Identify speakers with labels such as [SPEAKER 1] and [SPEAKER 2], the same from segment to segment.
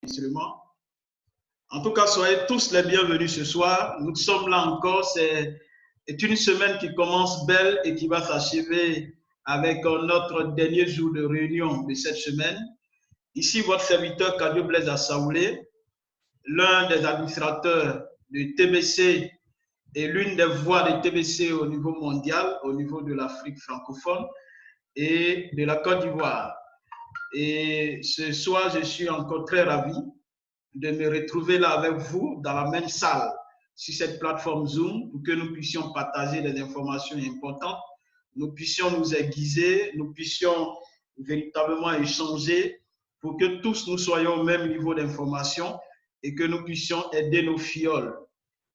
[SPEAKER 1] enregistrement. En tout cas, soyez tous les bienvenus ce soir. Nous sommes là encore. C'est une semaine qui commence belle et qui va s'achever avec notre dernier jour de réunion de cette semaine. Ici, votre serviteur Kadio Blaise Assaoulé, l'un des administrateurs de TBC et l'une des voix de TBC au niveau mondial, au niveau de l'Afrique francophone et de la Côte d'Ivoire. Et ce soir, je suis encore très ravi de me retrouver là avec vous dans la même salle sur cette plateforme Zoom pour que nous puissions partager des informations importantes, nous puissions nous aiguiser, nous puissions véritablement échanger pour que tous nous soyons au même niveau d'information et que nous puissions aider nos fioles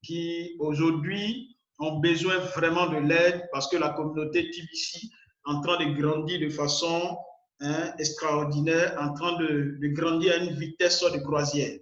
[SPEAKER 1] qui aujourd'hui ont besoin vraiment de l'aide parce que la communauté TBC est en train de grandir de façon extraordinaire, en train de grandir à une vitesse de croisière.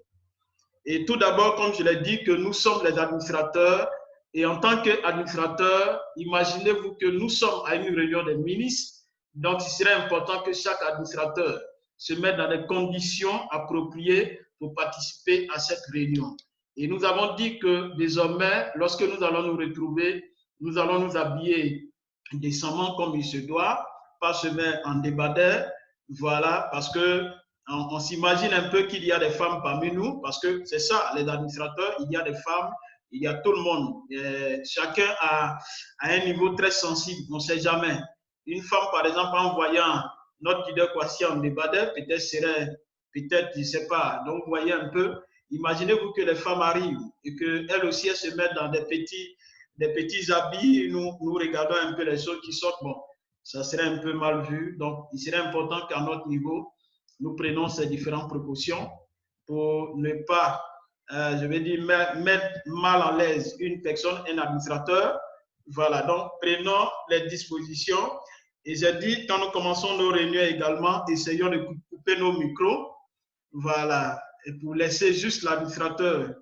[SPEAKER 1] Et tout d'abord, comme je l'ai dit, que nous sommes les administrateurs. Et en tant qu'administrateurs, imaginez-vous que nous sommes à une réunion des ministres. Donc, il serait important que chaque administrateur se mette dans des conditions appropriées pour participer à cette réunion. Et nous avons dit que désormais, lorsque nous allons nous retrouver, nous allons nous habiller décemment comme il se doit, pas se mettre en débardeur. Voilà, parce que on s'imagine un peu qu'il y a des femmes parmi nous, parce que c'est ça, les administrateurs, il y a des femmes, il y a tout le monde. Et chacun a un niveau très sensible, on ne sait jamais. Une femme, par exemple, en voyant notre leader Kwasi en débardeur, peut-être serait, peut-être, je ne sais pas. Donc, vous voyez un peu, imaginez-vous que les femmes arrivent et qu'elles aussi, elles se mettent dans des petits habits, nous regardons un peu les choses qui sortent. Bon, ça serait un peu mal vu. Donc, il serait important qu'à notre niveau, nous prenons ces différentes précautions pour ne pas, je vais dire, mettre mal à l'aise une personne, un administrateur. Voilà, donc prenons les dispositions. Et j'ai dit, quand nous commençons nos réunions également, essayons de couper nos micros. Voilà, et pour laisser juste l'administrateur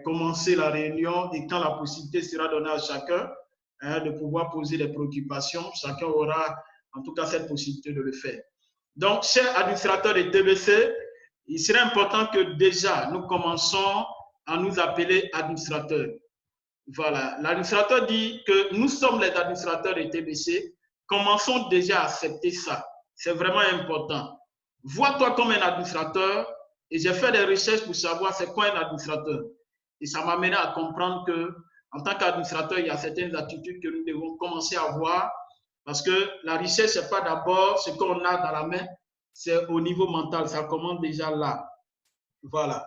[SPEAKER 1] commencer la réunion et quand la possibilité sera donnée à chacun de pouvoir poser des préoccupations, chacun aura en tout cas cette possibilité de le faire. Donc, chers administrateurs de TBC, il serait important que déjà nous commençons à nous appeler administrateurs. Voilà, l'administrateur dit que nous sommes les administrateurs de TBC. Commençons déjà à accepter ça. C'est vraiment important. Vois-toi comme un administrateur et j'ai fait des recherches pour savoir c'est quoi un administrateur. Et ça m'a amené à comprendre que en tant qu'administrateur, il y a certaines attitudes que nous devons commencer à avoir. Parce que la richesse, ce n'est pas d'abord ce qu'on a dans la main, c'est au niveau mental, ça commence déjà là. Voilà.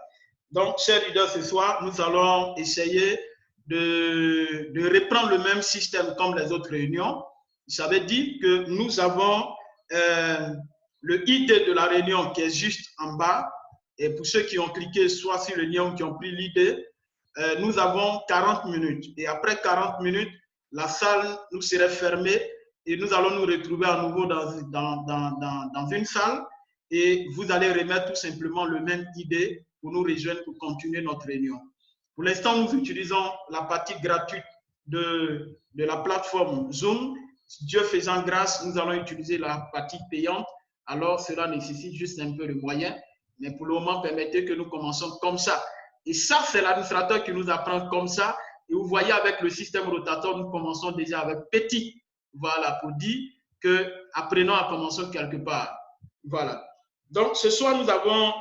[SPEAKER 1] Donc, chers leaders, ce soir, nous allons essayer de reprendre le même système comme les autres réunions. Ça veut dire que nous avons le ID de la réunion qui est juste en bas. Et pour ceux qui ont cliqué soit sur le lien ou qui ont pris l'ID, nous avons 40 minutes. Et après 40 minutes, la salle nous serait fermée. Et nous allons nous retrouver à nouveau dans une salle et vous allez remettre tout simplement le même ID pour nous rejoindre pour continuer notre réunion. Pour l'instant, nous utilisons la partie gratuite de la plateforme Zoom. Dieu faisant grâce, nous allons utiliser la partie payante. Alors, cela nécessite juste un peu de moyens. Mais pour le moment, permettez que nous commençons comme ça. Et ça, c'est l'administrateur qui nous apprend comme ça. Et vous voyez, avec le système rotateur, nous commençons déjà avec petit. Voilà, pour dire que apprenons à commencer quelque part. Voilà. Donc, ce soir, nous avons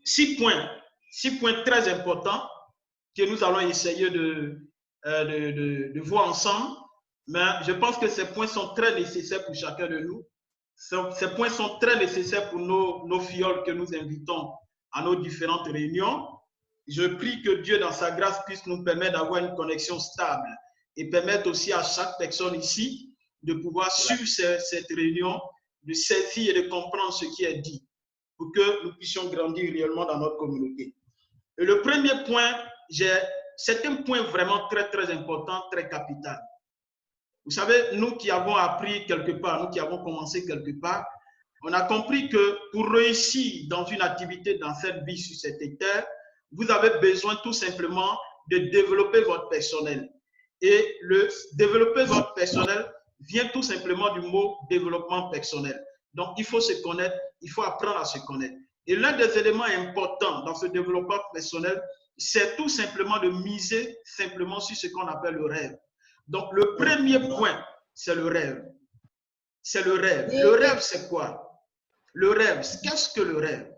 [SPEAKER 1] 6 points très importants que nous allons essayer de voir ensemble. Mais je pense que ces points sont très nécessaires pour chacun de nous. Ces points sont très nécessaires pour nos fioles que nous invitons à nos différentes réunions. Je prie que Dieu, dans sa grâce, puisse nous permettre d'avoir une connexion stable et permettre aussi à chaque personne ici de pouvoir suivre cette réunion, de saisir et de comprendre ce qui est dit pour que nous puissions grandir réellement dans notre communauté. Et le premier point, c'est un point vraiment très, très important, très capital. Vous savez, nous qui avons appris quelque part, nous qui avons commencé quelque part, on a compris que pour réussir dans une activité, dans cette vie sur cette terre, vous avez besoin tout simplement de développer votre personnel. Et le développer votre personnel vient tout simplement du mot développement personnel. Donc, il faut se connaître, il faut apprendre à se connaître. Et l'un des éléments importants dans ce développement personnel, c'est tout simplement de miser simplement sur ce qu'on appelle le rêve. Donc, le premier point, c'est le rêve. C'est le rêve. Le rêve, c'est quoi? Le rêve, qu'est-ce que le rêve?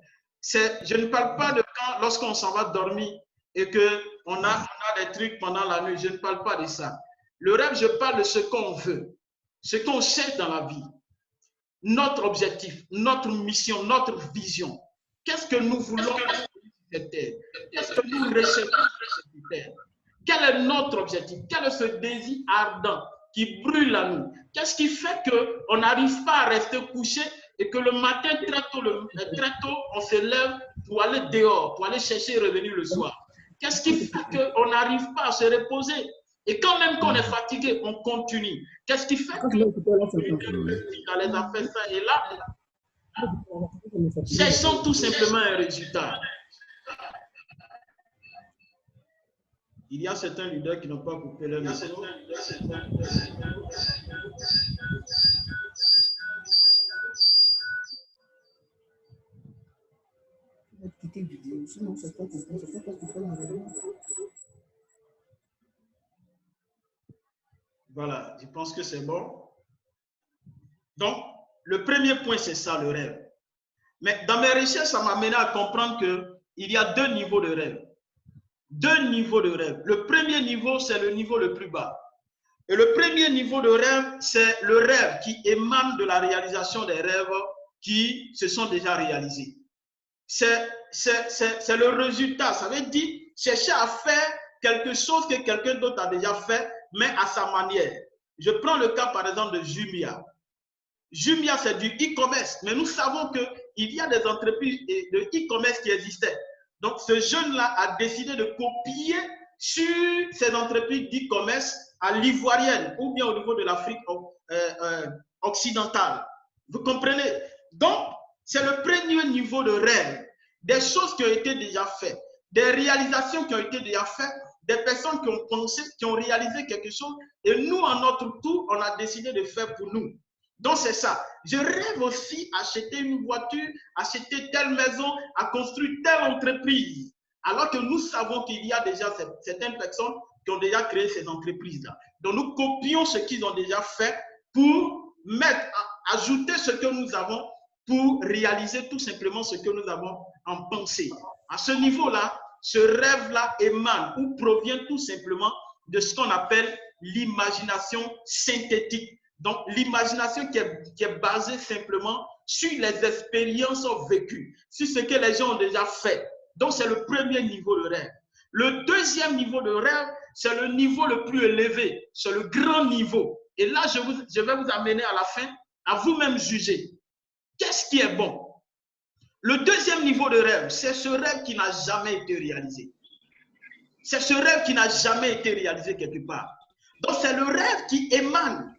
[SPEAKER 1] Je ne parle pas de quand, lorsqu'on s'en va dormir et qu'on a des trucs pendant la nuit. Je ne parle pas de ça. Le rêve, je parle de ce qu'on veut, ce qu'on cherche dans la vie. Notre objectif, notre mission, notre vision. Qu'est-ce que nous voulons sur cette terre? Qu'est-ce que nous recherchons sur cette terre? Quel est notre objectif? Quel est ce désir ardent qui brûle à nous? Qu'est-ce qui fait qu'on n'arrive pas à rester couché et que le matin, très tôt, on se lève pour aller dehors, pour aller chercher et revenir le soir? Qu'est-ce qui fait qu'on n'arrive pas à se reposer? Et quand même qu'on est fatigué, on continue. Qu'est-ce qui fait que dans les affaires ça et là, cherchons tout simplement un résultat. Il y a certains leaders qui n'ont pas coupé leur micro. Voilà, je pense que c'est bon. Donc, le premier point, c'est ça, le rêve. Mais dans mes recherches, ça m'a amené à comprendre qu'il y a deux niveaux de rêve. Deux niveaux de rêve. Le premier niveau, c'est le niveau le plus bas. Et le premier niveau de rêve, c'est le rêve qui émane de la réalisation des rêves qui se sont déjà réalisés. C'est le résultat. Ça veut dire chercher à faire quelque chose que quelqu'un d'autre a déjà fait, mais à sa manière. Je prends le cas, par exemple, de Jumia. Jumia, c'est du e-commerce, mais nous savons qu'il y a des entreprises de e-commerce qui existaient. Donc, ce jeune-là a décidé de copier sur ces entreprises d'e-commerce à l'ivoirienne ou bien au niveau de l'Afrique occidentale. Vous comprenez? Donc, c'est le premier niveau de rêve. Des choses qui ont été déjà faites, des réalisations qui ont été déjà faites, des personnes qui ont pensé, qui ont réalisé quelque chose, et nous, à notre tour, on a décidé de faire pour nous. Donc, c'est ça. Je rêve aussi d'acheter une voiture, acheter telle maison, à construire telle entreprise. Alors que nous savons qu'il y a déjà certaines personnes qui ont déjà créé ces entreprises-là. Donc, nous copions ce qu'ils ont déjà fait pour ajouter ce que nous avons pour réaliser tout simplement ce que nous avons en pensée. À ce niveau-là, ce rêve-là émane ou provient tout simplement de ce qu'on appelle l'imagination synthétique. Donc, l'imagination qui est basée simplement sur les expériences vécues, sur ce que les gens ont déjà fait. Donc, c'est le premier niveau de rêve. Le deuxième niveau de rêve, c'est le niveau le plus élevé, c'est le grand niveau. Et là, je vais vous amener à la fin à vous-même juger. Qu'est-ce qui est bon? Le deuxième niveau de rêve, c'est ce rêve qui n'a jamais été réalisé. C'est ce rêve qui n'a jamais été réalisé quelque part. Donc, c'est le rêve qui émane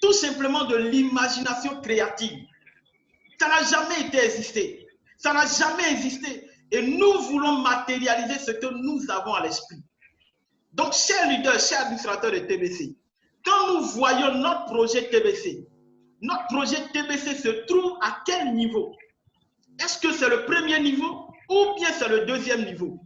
[SPEAKER 1] tout simplement de l'imagination créative. Ça n'a jamais été existé. Ça n'a jamais existé. Et nous voulons matérialiser ce que nous avons à l'esprit. Donc, chers leaders, chers administrateurs de TBC, quand nous voyons notre projet TBC se trouve à quel niveau? Est-ce que c'est le premier niveau ou bien c'est le deuxième niveau?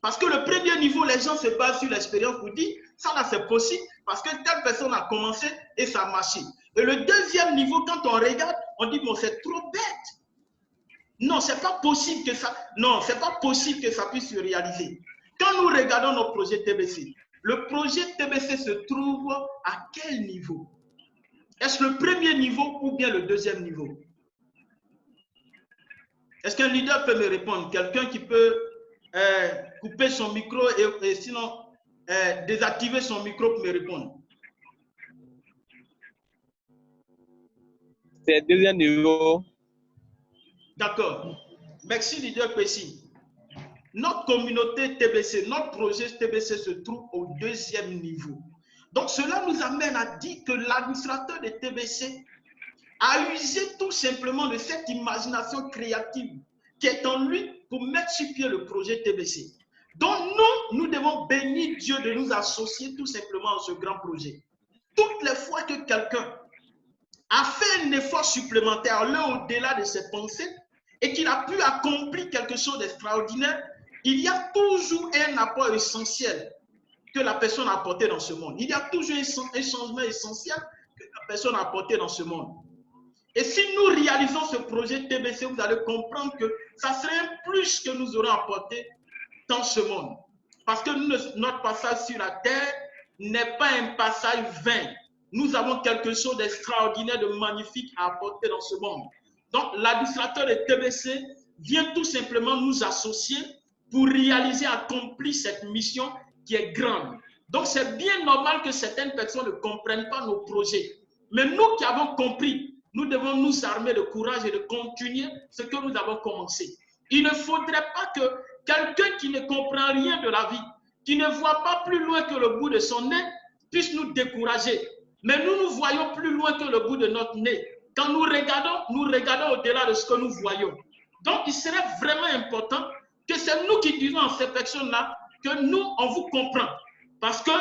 [SPEAKER 1] Parce que le premier niveau, les gens se basent sur l'expérience pour dire, ça là c'est possible parce que telle personne a commencé et ça a marché. Et le deuxième niveau, quand on regarde, on dit, bon, c'est trop bête. Non, c'est pas possible que ça, non, c'est pas possible que ça puisse se réaliser. Quand nous regardons nos projets TBC, le projet TBC se trouve à quel niveau? Est-ce le premier niveau ou bien le deuxième niveau? Est-ce qu'un leader peut me répondre? Quelqu'un qui peut couper son micro et sinon désactiver son micro pour me répondre?
[SPEAKER 2] C'est le deuxième niveau.
[SPEAKER 1] D'accord. Merci, leader précis. Notre communauté TBC, notre projet TBC se trouve au deuxième niveau. Donc, cela nous amène à dire que l'administrateur de TBC a usé tout simplement de cette imagination créative qui est en lui pour mettre sur pied le projet TBC. Donc, nous devons bénir Dieu de nous associer tout simplement à ce grand projet. Toutes les fois que quelqu'un a fait un effort supplémentaire, au-delà de ses pensées, et qu'il a pu accomplir quelque chose d'extraordinaire, il y a toujours un apport essentiel que la personne a apporté dans ce monde. Il y a toujours un changement essentiel que la personne a apporté dans ce monde. Et si nous réalisons ce projet TBC, vous allez comprendre que ça serait un plus que nous aurons apporté dans ce monde. Parce que notre passage sur la terre n'est pas un passage vain. Nous avons quelque chose d'extraordinaire, de magnifique à apporter dans ce monde. Donc, l'administrateur de TBC vient tout simplement nous associer pour réaliser, accomplir cette mission qui est grande. Donc, c'est bien normal que certaines personnes ne comprennent pas nos projets. Mais nous qui avons compris, nous devons nous armer de courage et de continuer ce que nous avons commencé. Il ne faudrait pas que quelqu'un qui ne comprend rien de la vie, qui ne voit pas plus loin que le bout de son nez, puisse nous décourager. Mais nous voyons plus loin que le bout de notre nez. Quand nous regardons au-delà de ce que nous voyons. Donc, il serait vraiment important que c'est nous qui disons à ces personnes-là que nous, on vous comprend. Parce que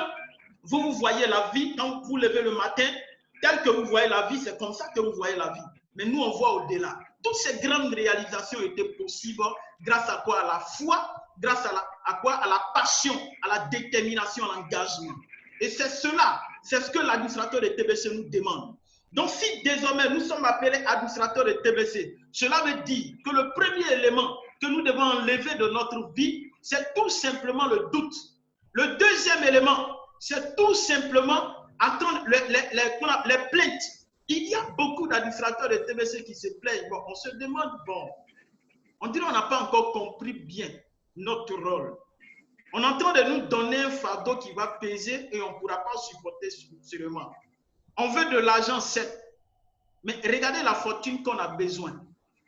[SPEAKER 1] vous voyez la vie, quand vous levez le matin, tel que vous voyez la vie, c'est comme ça que vous voyez la vie. Mais nous, on voit au-delà. Toutes ces grandes réalisations étaient possibles grâce à quoi? À la foi, grâce à quoi? À la passion, à la détermination, à l'engagement. Et c'est cela, c'est ce que l'administrateur de TBC nous demande. Donc, si désormais nous sommes appelés administrateurs de TBC, cela veut dire que le premier élément que nous devons enlever de notre vie, c'est tout simplement le doute. Le deuxième élément, c'est tout simplement attendre les plaintes. Il y a beaucoup d'administrateurs de TBC qui se plaignent. Bon, on se demande, bon, on dirait qu'on n'a pas encore compris bien notre rôle. On est en train de nous donner un fardeau qui va peser et on ne pourra pas supporter sûrement. On veut de l'argent, certes, mais regardez la fortune qu'on a besoin.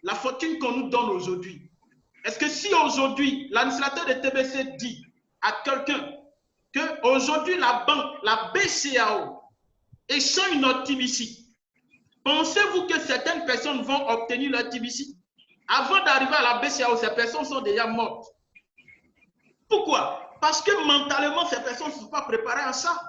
[SPEAKER 1] La fortune qu'on nous donne aujourd'hui. Est-ce que si aujourd'hui, l'administrateur de TBC dit à quelqu'un qu'aujourd'hui la banque, la BCAO, échange notre TBC, pensez-vous que certaines personnes vont obtenir leur TBC? Avant d'arriver à la BCAO, ces personnes sont déjà mortes. Pourquoi? Parce que mentalement, ces personnes ne sont pas préparées à ça.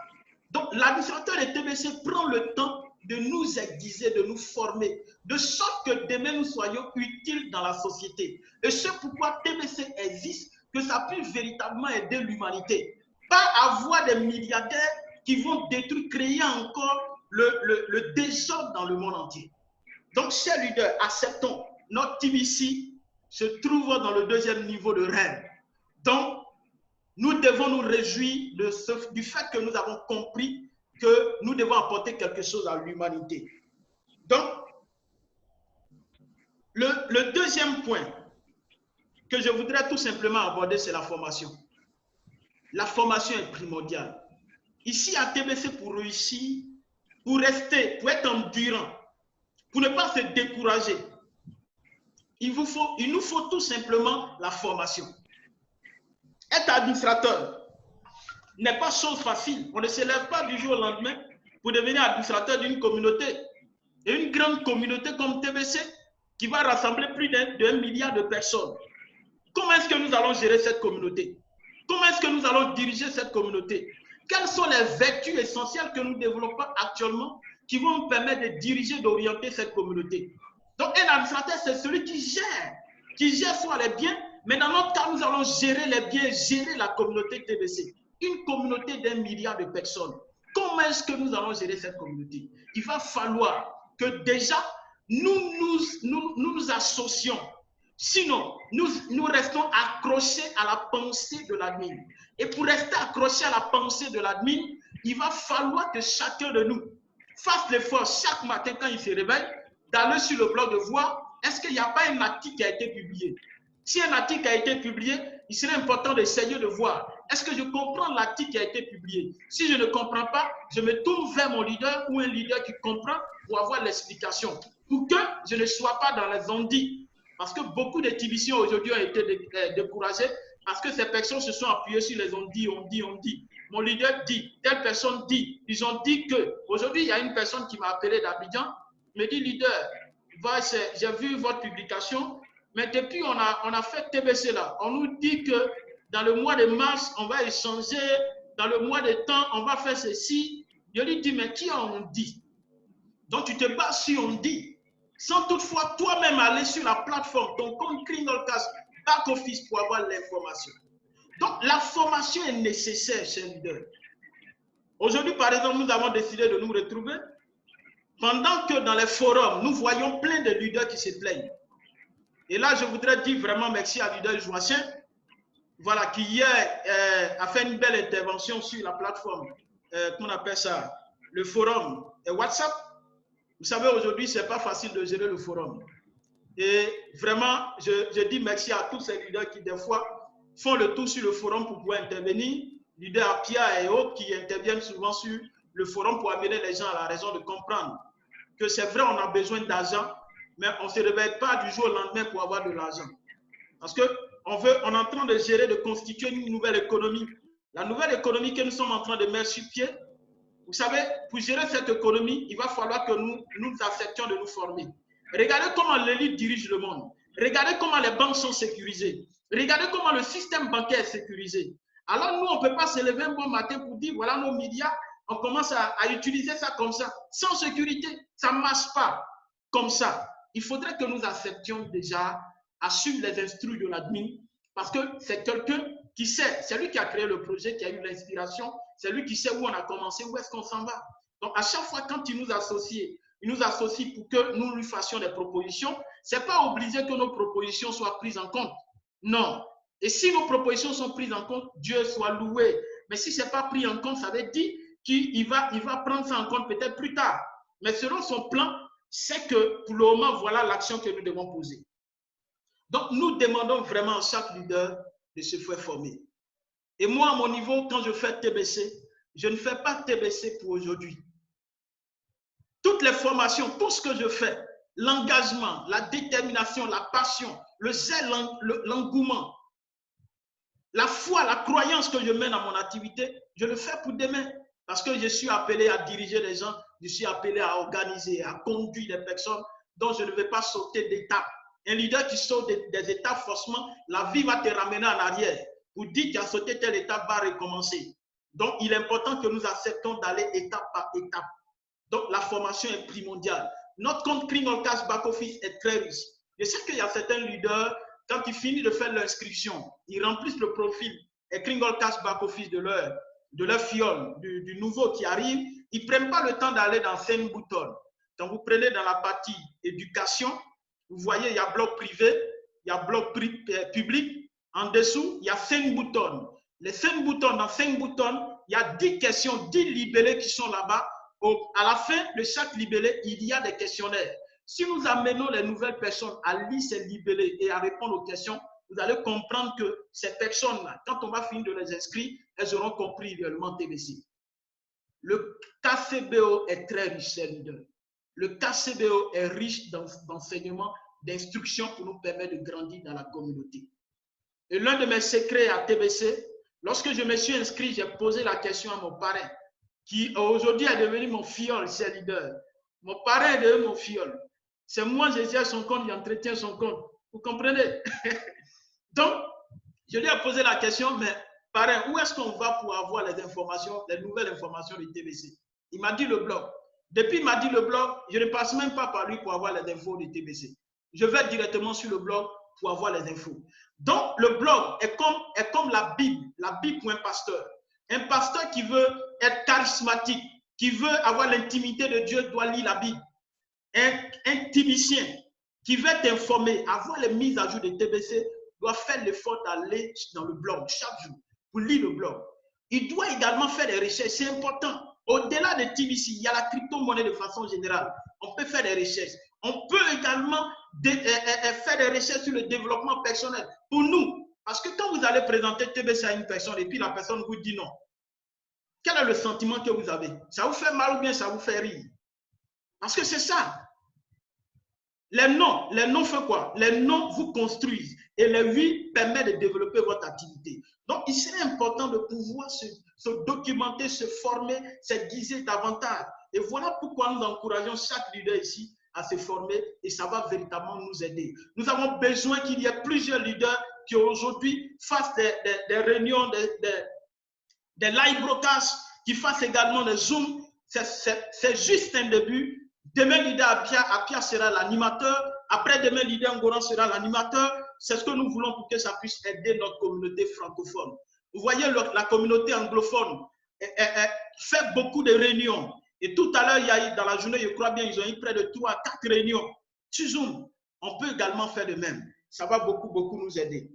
[SPEAKER 1] Donc, l'administrateur de TBC prend le temps de nous aiguiser, de nous former, de sorte que demain nous soyons utiles dans la société. Et c'est pourquoi TBC existe, que ça puisse véritablement aider l'humanité. Pas avoir des milliardaires qui vont détruire, créer encore le désordre dans le monde entier. Donc, chers leaders, acceptons, notre TBC se trouve dans le deuxième niveau de rêve. Donc, nous devons nous réjouir du fait que nous avons compris que nous devons apporter quelque chose à l'humanité. Donc, le deuxième point que je voudrais tout simplement aborder, c'est la formation. La formation est primordiale. Ici, à TBC, pour réussir, pour rester, pour être endurant, pour ne pas se décourager, il nous faut tout simplement la formation. Être administrateur n'est pas chose facile. On ne se lève pas du jour au lendemain pour devenir administrateur d'une communauté. Et une grande communauté comme TBC qui va rassembler plus d'1 milliard de personnes. Comment est-ce que nous allons gérer cette communauté? Comment est-ce que nous allons diriger cette communauté? Quelles sont les vertus essentielles que nous développons actuellement qui vont nous permettre de diriger, d'orienter cette communauté? Donc, un administrateur, c'est celui qui gère soit les biens, mais dans notre cas, nous allons gérer les biens, gérer la communauté TBC. Une communauté d'1 milliard de personnes. Comment est-ce que nous allons gérer cette communauté? Il va falloir que déjà, nous associons. Sinon, nous restons accrochés à la pensée de l'admin. Et pour rester accrochés à la pensée de l'admin, il va falloir que chacun de nous fasse l'effort chaque matin quand il se réveille, d'aller sur le blog de voir est-ce qu'il n'y a pas un article qui a été publié. Si un article a été publié, il serait important d'essayer de voir est-ce que je comprends l'article qui a été publié. Si je ne comprends pas, je me tourne vers mon leader ou un leader qui comprend pour avoir l'explication, pour que je ne sois pas dans les ondits. Parce que beaucoup de TBC aujourd'hui ont été découragés parce que ces personnes se sont appuyées sur les on dit. Mon leader dit, telle personne dit. Ils ont dit que, aujourd'hui, il y a une personne qui m'a appelé d'Abidjan, me dit, leader, j'ai vu votre publication, mais depuis on a fait TBC là, on nous dit que dans le mois de mars, on va échanger, dans le mois de temps, on va faire ceci. Je lui dis, mais qui on dit? Donc tu te bases sur on dit. sans toutefois toi-même aller sur la plateforme, ton compte Kringolcast Back Office pour avoir l'information. Donc, la formation est nécessaire, chers leaders. Aujourd'hui, par exemple, nous avons décidé de nous retrouver pendant que dans les forums, nous voyons plein de leaders qui se plaignent. Et là, je voudrais dire vraiment merci à leader Joachim, voilà, qui hier a fait une belle intervention sur la plateforme, qu'on appelle ça, le forum et WhatsApp. Vous savez, aujourd'hui, ce n'est pas facile de gérer le forum. Et vraiment, je dis merci à tous ces leaders qui, des fois, font le tour sur le forum pour pouvoir intervenir. Leaders Apia et autres qui interviennent souvent sur le forum pour amener les gens à la raison de comprendre que c'est vrai, on a besoin d'argent, mais on ne se réveille pas du jour au lendemain pour avoir de l'argent. Parce qu'on est en train de gérer, de constituer une nouvelle économie. La nouvelle économie que nous sommes en train de mettre sur pied, vous savez, pour gérer cette économie, il va falloir que nous acceptions de nous former. Regardez comment l'élite dirige le monde. Regardez comment les banques sont sécurisées. Regardez comment le système bancaire est sécurisé. Alors nous, on ne peut pas se lever un bon matin pour dire, voilà nos milliards, on commence à utiliser ça comme ça, sans sécurité. Ça ne marche pas comme ça. Il faudrait que nous acceptions déjà à suivre les instructions de l'admin, parce que c'est quelqu'un qui sait, c'est lui qui a créé le projet, qui a eu l'inspiration, c'est lui qui sait où on a commencé, où est-ce qu'on s'en va. Donc, à chaque fois, quand il nous associe pour que nous lui fassions des propositions. Ce n'est pas obligé que nos propositions soient prises en compte. Non. Et si nos propositions sont prises en compte, Dieu soit loué. Mais si ce n'est pas pris en compte, ça veut dire qu'il va prendre ça en compte peut-être plus tard. Mais selon son plan, c'est que pour le moment, voilà l'action que nous devons poser. Donc, nous demandons vraiment à chaque leader de se faire former. Et moi, à mon niveau, quand je fais TBC, je ne fais pas TBC pour aujourd'hui. Toutes les formations, tout ce que je fais, l'engagement, la détermination, la passion, le zèle, l'engouement, la foi, la croyance que je mène à mon activité, je le fais pour demain. Parce que je suis appelé à diriger les gens, je suis appelé à organiser, à conduire des personnes dont je ne vais pas sauter d'étapes. Un leader qui saute des étapes, forcément, la vie va te ramener en arrière. Pour dire qu'il a sauté telle étape, va recommencer. Donc, il est important que nous acceptons d'aller étape par étape. Donc, la formation est primordiale. Notre compte Kringolcast Back Office est très riche. Je sais qu'il y a certains leaders, quand ils finissent de faire l'inscription, ils remplissent le profil et Kringolcast Back Office de leur fiole, du nouveau qui arrive, ils ne prennent pas le temps d'aller dans Send Button. Quand vous prenez dans la partie éducation, vous voyez, il y a bloc privé, il y a bloc public. En dessous, il y a 5 boutons. Les 5 boutons, dans 5 boutons, il y a 10 questions, 10 libellés qui sont là-bas. À la fin de chaque libellé, il y a des questionnaires. Si nous amenons les nouvelles personnes à lire ces libellés et à répondre aux questions, vous allez comprendre que ces personnes-là, quand on va finir de les inscrire, elles auront compris réellement TBC. Le KCBO est très riche, ces leaders. Le KCBO est riche d'enseignements, d'instructions pour nous permettre de grandir dans la communauté. Et l'un de mes secrets à TBC, lorsque je me suis inscrit, j'ai posé la question à mon parrain, qui aujourd'hui est devenu mon fiole, c'est leader. Mon parrain est devenu mon fiole. C'est moi, je gère son compte, j'entretiens son compte. Vous comprenez? Donc, je lui ai posé la question, mais parrain, où est-ce qu'on va pour avoir les informations, les nouvelles informations du TBC? Il m'a dit le blog. Depuis qu'il m'a dit le blog, je ne passe même pas par lui pour avoir les infos du TBC. Je vais directement sur le blog pour avoir les infos. Donc, le blog est comme la Bible pour un pasteur. Un pasteur qui veut être charismatique, qui veut avoir l'intimité de Dieu, doit lire la Bible. Un tibicien qui veut être informé, avoir les mises à jour de TBC, doit faire l'effort d'aller dans le blog chaque jour pour lire le blog. Il doit également faire des recherches, c'est important. Au-delà de TBC, il y a la crypto-monnaie de façon générale. On peut faire des recherches. On peut également faire des recherches sur le développement personnel pour nous. Parce que quand vous allez présenter TBC à une personne et puis la personne vous dit non, quel est le sentiment que vous avez? Ça vous fait mal ou bien ça vous fait rire? Parce que c'est ça. Les noms font quoi? Les noms vous construisent et les oui permettent de développer votre activité. Donc, il serait important de pouvoir se documenter, se former, s'aiguiser davantage. Et voilà pourquoi nous encourageons chaque leader ici à se former et ça va véritablement nous aider. Nous avons besoin qu'il y ait plusieurs leaders qui aujourd'hui fassent des réunions, des live broadcasts, qui fassent également des Zooms. C'est juste un début. Demain, leader Apia sera l'animateur. Après-demain, leader Ngoran sera l'animateur. C'est ce que nous voulons pour que ça puisse aider notre communauté francophone. Vous voyez, la communauté anglophone fait beaucoup de réunions. Et tout à l'heure, il y a eu, dans la journée, je crois bien, ils ont eu près de 3 à 4 réunions. Tu Zoom, on peut également faire de même. Ça va beaucoup nous aider.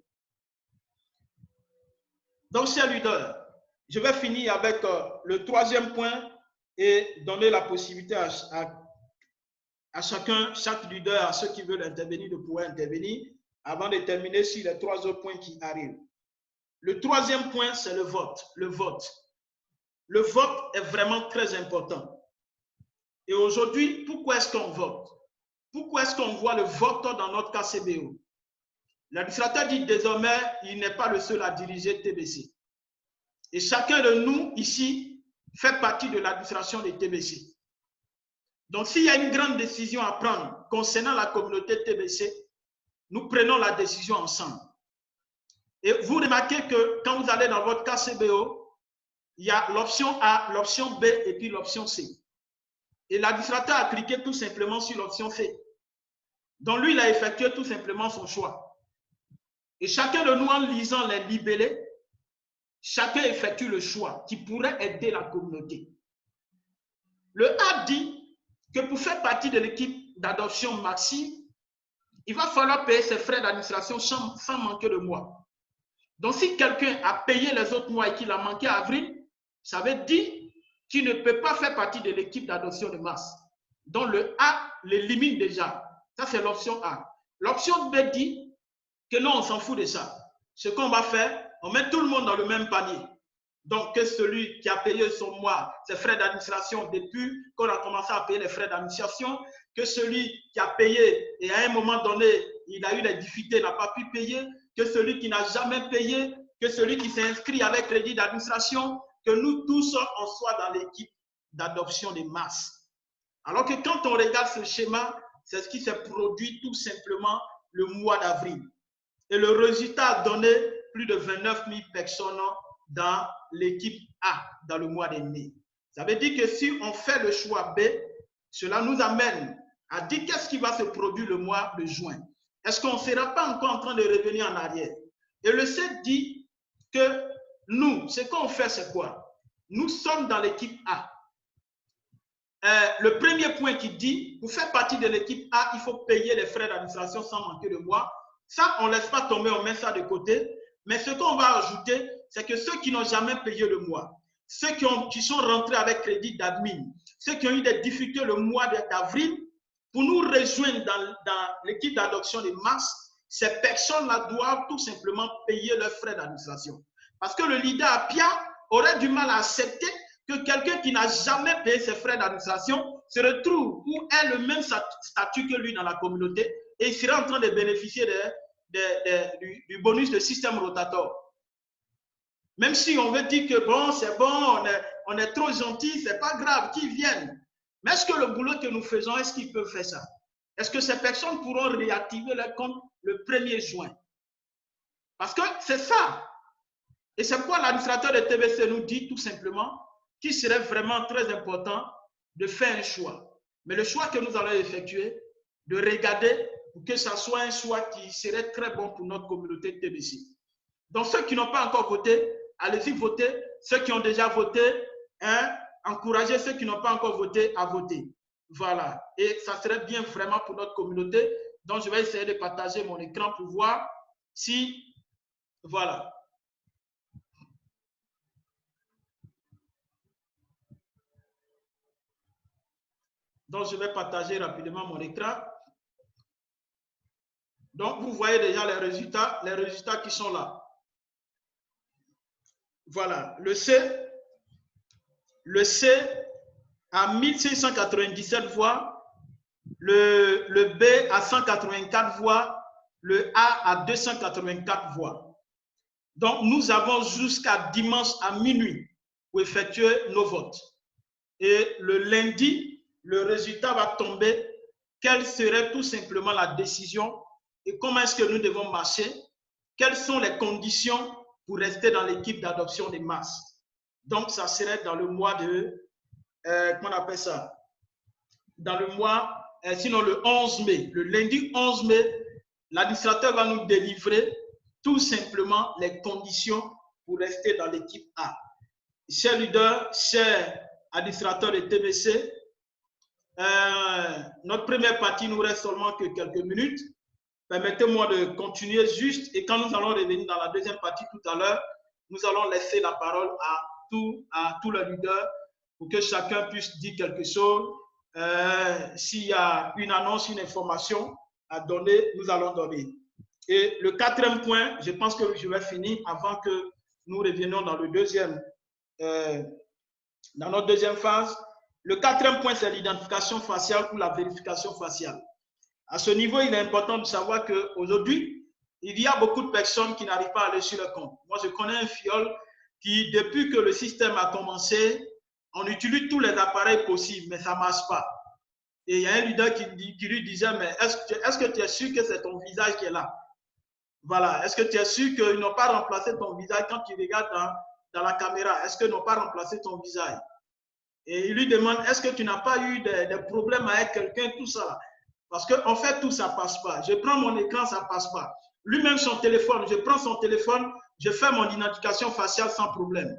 [SPEAKER 1] Donc, chers leaders, je vais finir avec le troisième point et donner la possibilité à chacun, chaque leader, à ceux qui veulent intervenir, de pouvoir intervenir avant de terminer sur les 3 autres points qui arrivent. Le troisième point, c'est le vote. Le vote. Le vote est vraiment très important. Et aujourd'hui, pourquoi est-ce qu'on vote? Pourquoi est-ce qu'on voit le vote dans notre KCBO? L'administrateur dit désormais, il n'est pas le seul à diriger TBC. Et chacun de nous ici fait partie de l'administration de TBC. Donc, s'il y a une grande décision à prendre concernant la communauté TBC, nous prenons la décision ensemble. Et vous remarquez que quand vous allez dans votre KCBO, il y a l'option A, l'option B et puis l'option C. Et l'administrateur a cliqué tout simplement sur l'option C. Donc, lui, il a effectué tout simplement son choix. Et chacun de nous, en lisant les libellés, chacun effectue le choix qui pourrait aider la communauté. Le A dit que pour faire partie de l'équipe d'adoption Maxi, il va falloir payer ses frais d'administration sans manquer de mois. Donc, si quelqu'un a payé les autres mois et qu'il a manqué à avril, ça veut dire qu'il ne peut pas faire partie de l'équipe d'adoption de masse. Donc, le A l'élimine déjà. Ça, c'est l'option A. L'option B dit que non, on s'en fout de ça. Ce qu'on va faire, on met tout le monde dans le même panier. Donc, que celui qui a payé son mois, ses frais d'administration depuis qu'on a commencé à payer les frais d'administration, que celui qui a payé et à un moment donné, il a eu des difficultés, n'a pas pu payer, que celui qui n'a jamais payé, que celui qui s'est inscrit avec crédit d'administration, que nous tous, on soit dans l'équipe d'adoption des masses. Alors que quand on regarde ce schéma, c'est ce qui s'est produit tout simplement le mois d'avril. Et le résultat a donné plus de 29 000 personnes dans l'équipe A, dans le mois de mai. Ça veut dire que si on fait le choix B, cela nous amène à dire qu'est-ce qui va se produire le mois de juin. Est-ce qu'on ne sera pas encore en train de revenir en arrière? Et le C dit que nous, ce qu'on fait, c'est quoi? Nous sommes dans l'équipe A. Le premier point qui dit, pour faire partie de l'équipe A, il faut payer les frais d'administration sans manquer de mois. Ça, on ne laisse pas tomber, on met ça de côté. Mais ce qu'on va ajouter, c'est que ceux qui n'ont jamais payé le mois, ceux qui sont rentrés avec crédit d'admin, ceux qui ont eu des difficultés le mois d'avril, pour nous rejoindre dans l'équipe d'adoption de mars, ces personnes-là doivent tout simplement payer leurs frais d'administration. Parce que le leader Apia aurait du mal à accepter que quelqu'un qui n'a jamais payé ses frais d'administration se retrouve ou ait le même statut que lui dans la communauté et il sera en train de bénéficier du bonus de système rotatoire. Même si on veut dire que bon, c'est bon, on est trop gentil, c'est pas grave, qu'ils viennent. Mais est-ce que le boulot que nous faisons, est-ce qu'ils peuvent faire ça? Est-ce que ces personnes pourront réactiver leur compte le 1er juin? Parce que c'est ça. Et c'est pourquoi l'administrateur de TBC nous dit tout simplement qu'il serait vraiment très important de faire un choix. Mais le choix que nous allons effectuer, de regarder pour que ça soit un choix qui serait très bon pour notre communauté TBC. Donc, ceux qui n'ont pas encore voté, allez-y voter. Ceux qui ont déjà voté, encouragez ceux qui n'ont pas encore voté à voter. Voilà. Et ça serait bien vraiment pour notre communauté. Donc, je vais essayer de partager mon écran pour voir si... Voilà. Donc, je vais partager rapidement mon écran. Donc, vous voyez déjà les résultats qui sont là. Voilà. Le C a 1697 voix, le B a 184 voix, le A a 284 voix. Donc, nous avons jusqu'à dimanche à minuit pour effectuer nos votes. Et le lundi, le résultat va tomber. Quelle serait tout simplement la décision et comment est-ce que nous devons marcher? Quelles sont les conditions pour rester dans l'équipe d'adoption des masses? Donc, ça serait dans le mois de, comment on appelle ça? dans le mois, sinon le 11 mai. Le lundi 11 mai, l'administrateur va nous délivrer tout simplement les conditions pour rester dans l'équipe A. Chers leaders, chers administrateurs de TBC, notre première partie nous reste seulement que quelques minutes. Permettez-moi de continuer juste et quand nous allons revenir dans la deuxième partie tout à l'heure, nous allons laisser la parole à tous les leaders pour que chacun puisse dire quelque chose. S'il y a une annonce, une information à donner, nous allons donner. Et le quatrième point, je pense que je vais finir avant que nous revenions dans le deuxième, dans notre deuxième phase. Le quatrième point, c'est l'identification faciale ou la vérification faciale. À ce niveau, il est important de savoir qu'aujourd'hui, il y a beaucoup de personnes qui n'arrivent pas à aller sur le compte. Moi, je connais un fiole qui, depuis que le système a commencé, on utilise tous les appareils possibles, mais ça ne marche pas. Et il y a un leader qui lui disait, mais est-ce que tu es sûr que c'est ton visage qui est là? Voilà. Est-ce que tu es sûr qu'ils n'ont pas remplacé ton visage quand tu regardes dans la caméra? Est-ce qu'ils n'ont pas remplacé ton visage? Et il lui demande, est-ce que tu n'as pas eu des problèmes avec quelqu'un, tout ça? Parce qu'en fait, tout ça ne passe pas. Je prends mon écran, ça ne passe pas. Lui-même, son téléphone, je prends son téléphone, je fais mon identification faciale sans problème.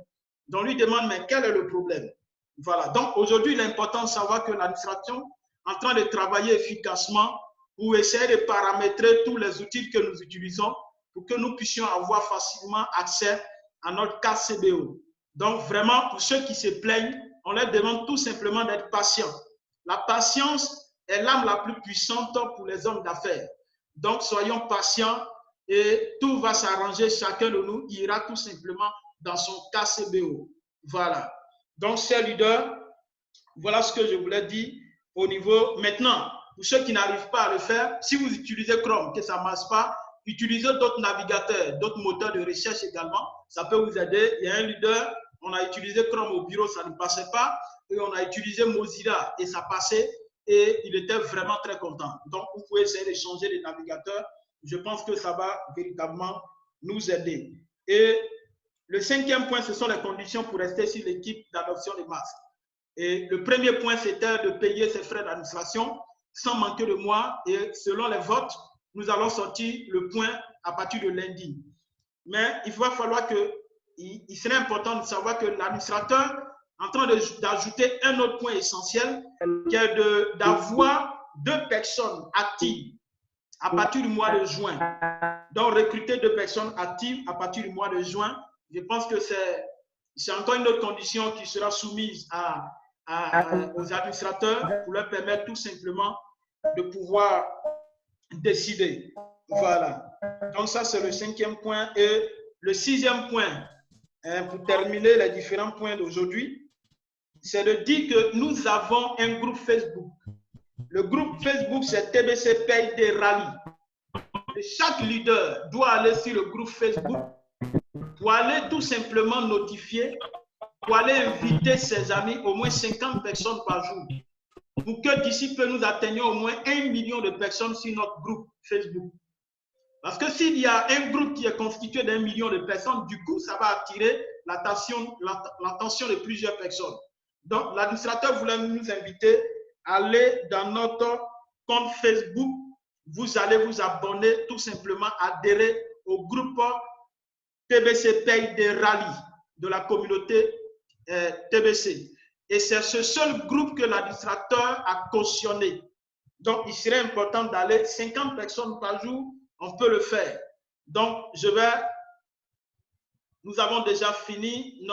[SPEAKER 1] Donc, lui demande, mais quel est le problème? Voilà. Donc, aujourd'hui, il est important de savoir que l'administration est en train de travailler efficacement pour essayer de paramétrer tous les outils que nous utilisons pour que nous puissions avoir facilement accès à notre KCBO. Donc, vraiment, pour ceux qui se plaignent, on leur demande tout simplement d'être patients. La patience est l'arme la plus puissante pour les hommes d'affaires. Donc, soyons patients et tout va s'arranger. Chacun de nous ira tout simplement dans son KCBO. Voilà. Donc, chers leaders, voilà ce que je voulais dire au niveau. Maintenant, pour ceux qui n'arrivent pas à le faire, si vous utilisez Chrome, que ça ne marche pas, utilisez d'autres navigateurs, d'autres moteurs de recherche également. Ça peut vous aider. Il y a un leader, on a utilisé Chrome au bureau, ça ne passait pas. Et on a utilisé Mozilla et ça passait. Et il était vraiment très content. Donc, vous pouvez essayer de changer de navigateur. Je pense que ça va véritablement nous aider. Et le cinquième point, ce sont les conditions pour rester sur l'équipe d'adoption des masques. Et le premier point, c'était de payer ses frais d'administration sans manquer de mois. Et selon les votes, nous allons sortir le point à partir de lundi. Mais il va falloir il serait important de savoir que l'administrateur est en train d'ajouter un autre point essentiel, qui est d'avoir 2 personnes actives à partir du mois de juin. Donc, recruter 2 personnes actives à partir du mois de juin, je pense que c'est encore une autre condition qui sera soumise aux administrateurs pour leur permettre tout simplement de pouvoir décider. Voilà. Donc, ça, c'est le 5e point. Et le 6e point, pour terminer les différents points d'aujourd'hui, c'est de dire que nous avons un groupe Facebook. Le groupe Facebook, c'est TBC Paye des Rallyes. Et chaque leader doit aller sur le groupe Facebook pour aller tout simplement notifier, pour aller inviter ses amis, au moins 50 personnes par jour, pour que d'ici peu nous atteignions au moins 1 million de personnes sur notre groupe Facebook. Parce que s'il y a un groupe qui est constitué d'1 million de personnes, du coup, ça va attirer l'attention de plusieurs personnes. Donc, l'administrateur voulait nous inviter à aller dans notre compte Facebook. Vous allez vous abonner, tout simplement adhérer au groupe TBC Paye des Rallyes de la communauté TBC. Et c'est ce seul groupe que l'administrateur a cautionné. Donc, il serait important d'aller 50 personnes par jour, on peut le faire. Donc, nous avons déjà fini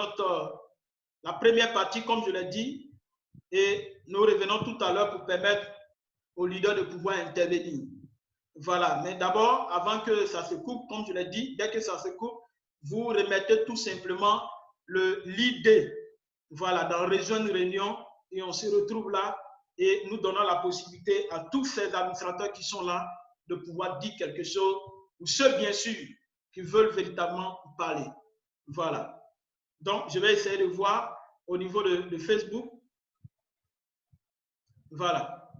[SPEAKER 1] la première partie, comme je l'ai dit, et nous revenons tout à l'heure pour permettre aux leaders de pouvoir intervenir. Voilà, mais d'abord, avant que ça se coupe, comme je l'ai dit, dès que ça se coupe, vous remettez tout simplement l'idée, voilà, dans Rejoindre Réunion, et on se retrouve là, et nous donnons la possibilité à tous ces administrateurs qui sont là de pouvoir dire quelque chose, ou ceux, bien sûr, qui veulent véritablement parler. Voilà. Donc, je vais essayer de voir au niveau de Facebook. Voilà.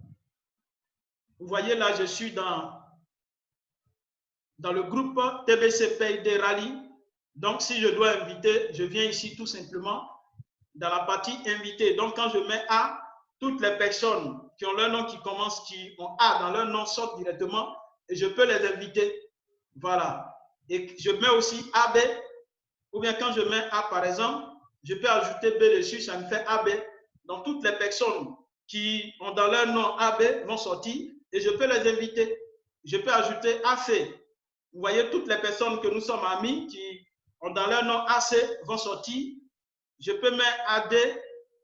[SPEAKER 1] Vous voyez là, je suis dans le groupe TBC Paye des Rallyes. Donc, si je dois inviter, je viens ici tout simplement dans la partie invité. Donc, quand je mets A, toutes les personnes qui ont leur nom qui commence, qui ont A dans leur nom, sortent directement et je peux les inviter. Voilà. Et je mets aussi AB, ou bien quand je mets A par exemple, je peux ajouter B dessus, ça me fait AB. Donc toutes les personnes qui ont dans leur nom AB vont sortir et je peux les inviter. Je peux ajouter AC. Vous voyez, toutes les personnes que nous sommes amis qui ont dans leur nom AC vont sortir. Je peux mettre AD.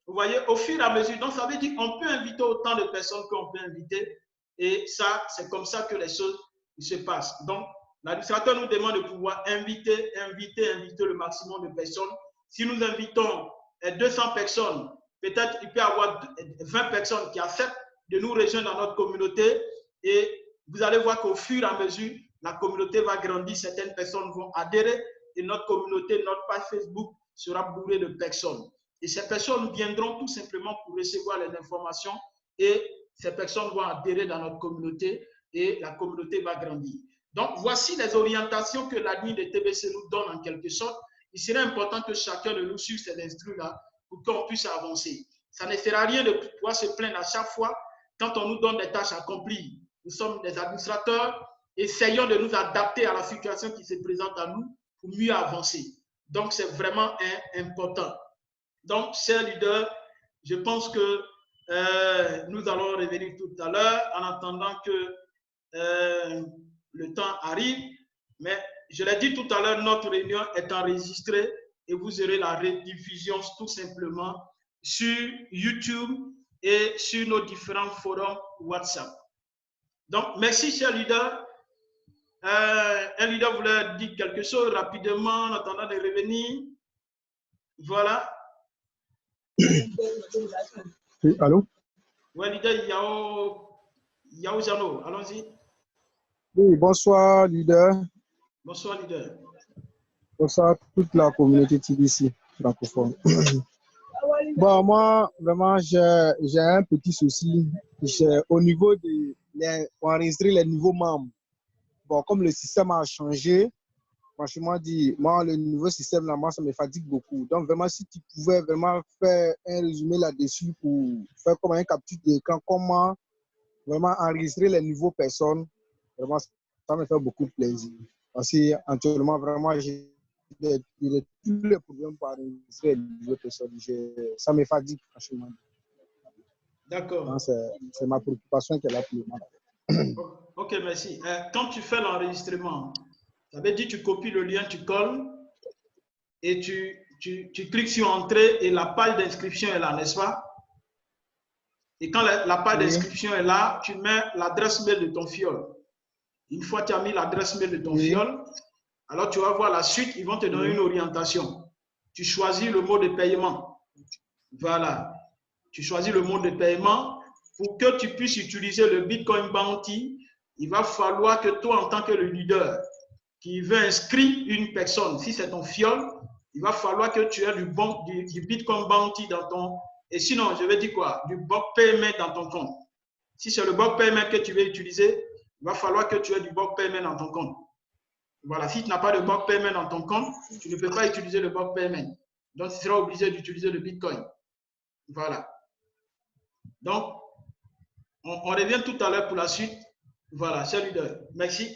[SPEAKER 1] Vous voyez, au fur et à mesure. Donc, ça veut dire qu'on peut inviter autant de personnes qu'on peut inviter. Et ça, c'est comme ça que les choses se passent. Donc, l'administrateur nous demande de pouvoir inviter le maximum de personnes. Si nous invitons 200 personnes, peut-être il peut y avoir 20 personnes qui acceptent de nous rejoindre dans notre communauté. Et vous allez voir qu'au fur et à mesure, la communauté va grandir. Certaines personnes vont adhérer et notre communauté, notre page Facebook sera bourrée de personnes. Et ces personnes viendront tout simplement pour recevoir les informations et ces personnes vont adhérer dans notre communauté et la communauté va grandir. Donc, voici les orientations que l'admin de TBC nous donne en quelque sorte. Il serait important que chacun de nous suive ces instruments-là pour qu'on puisse avancer. Ça ne sert à rien de pouvoir se plaindre à chaque fois quand on nous donne des tâches accomplies. Nous sommes des administrateurs, essayons de nous adapter à la situation qui se présente à nous pour mieux avancer. Donc, c'est vraiment important. Donc, chers leaders, je pense que nous allons revenir tout à l'heure en attendant que le temps arrive. Mais je l'ai dit tout à l'heure, notre réunion est enregistrée et vous aurez la rediffusion tout simplement sur YouTube et sur nos différents forums WhatsApp. Donc, merci, chers leaders. Un leader voulait dire quelque chose rapidement en attendant de revenir. Voilà.
[SPEAKER 2] Oui, allô?
[SPEAKER 1] Oui, leader Yao Jano, allons-y.
[SPEAKER 2] Oui, bonsoir, leader.
[SPEAKER 1] Bonsoir, leader.
[SPEAKER 2] Bonsoir, toute la communauté TBC francophone. Bon, moi, vraiment, j'ai un petit souci. Au niveau de enregistrer les nouveaux membres. Bon, comme le système a changé, franchement dit, moi, le nouveau système, là, moi, ça me fatigue beaucoup. Donc, vraiment, si tu pouvais vraiment faire un résumé là-dessus pour faire comme un capture d'écran, comment vraiment enregistrer les nouveaux personnes, vraiment, ça me fait beaucoup de plaisir. Parce que, actuellement, vraiment, j'ai tous les problèmes pour enregistrer les nouvelles personnes. Ça me fatigue, franchement.
[SPEAKER 1] D'accord.
[SPEAKER 2] C'est ma préoccupation qui est là pour le moment.
[SPEAKER 1] Ok, merci. Quand tu fais l'enregistrement, ça veut dire que tu copies le lien, tu colles et tu cliques sur Entrée et la page d'inscription est là, n'est-ce pas? Et quand la page d'inscription est là, tu mets l'adresse mail de ton fiole. Une fois que tu as mis l'adresse mail de ton fiole, alors tu vas voir la suite, ils vont te donner une orientation. Tu choisis le mode de paiement. Voilà. Tu choisis le mode de paiement. Pour que tu puisses utiliser le Bitcoin Bounty, il va falloir que toi, en tant que le leader, qui veut inscrire une personne, si c'est ton fiole, il va falloir que tu aies du Bitcoin Bounty dans ton... Et sinon, je vais dire quoi? Du bulk payment dans ton compte. Si c'est le bulk payment que tu veux utiliser, il va falloir que tu aies du bulk payment dans ton compte. Voilà, si tu n'as pas de bulk payment dans ton compte, tu ne peux pas utiliser le bulk payment. Donc, tu seras obligé d'utiliser le Bitcoin. Voilà. Donc, on revient tout à l'heure pour la suite. Voilà, cher leader. Merci.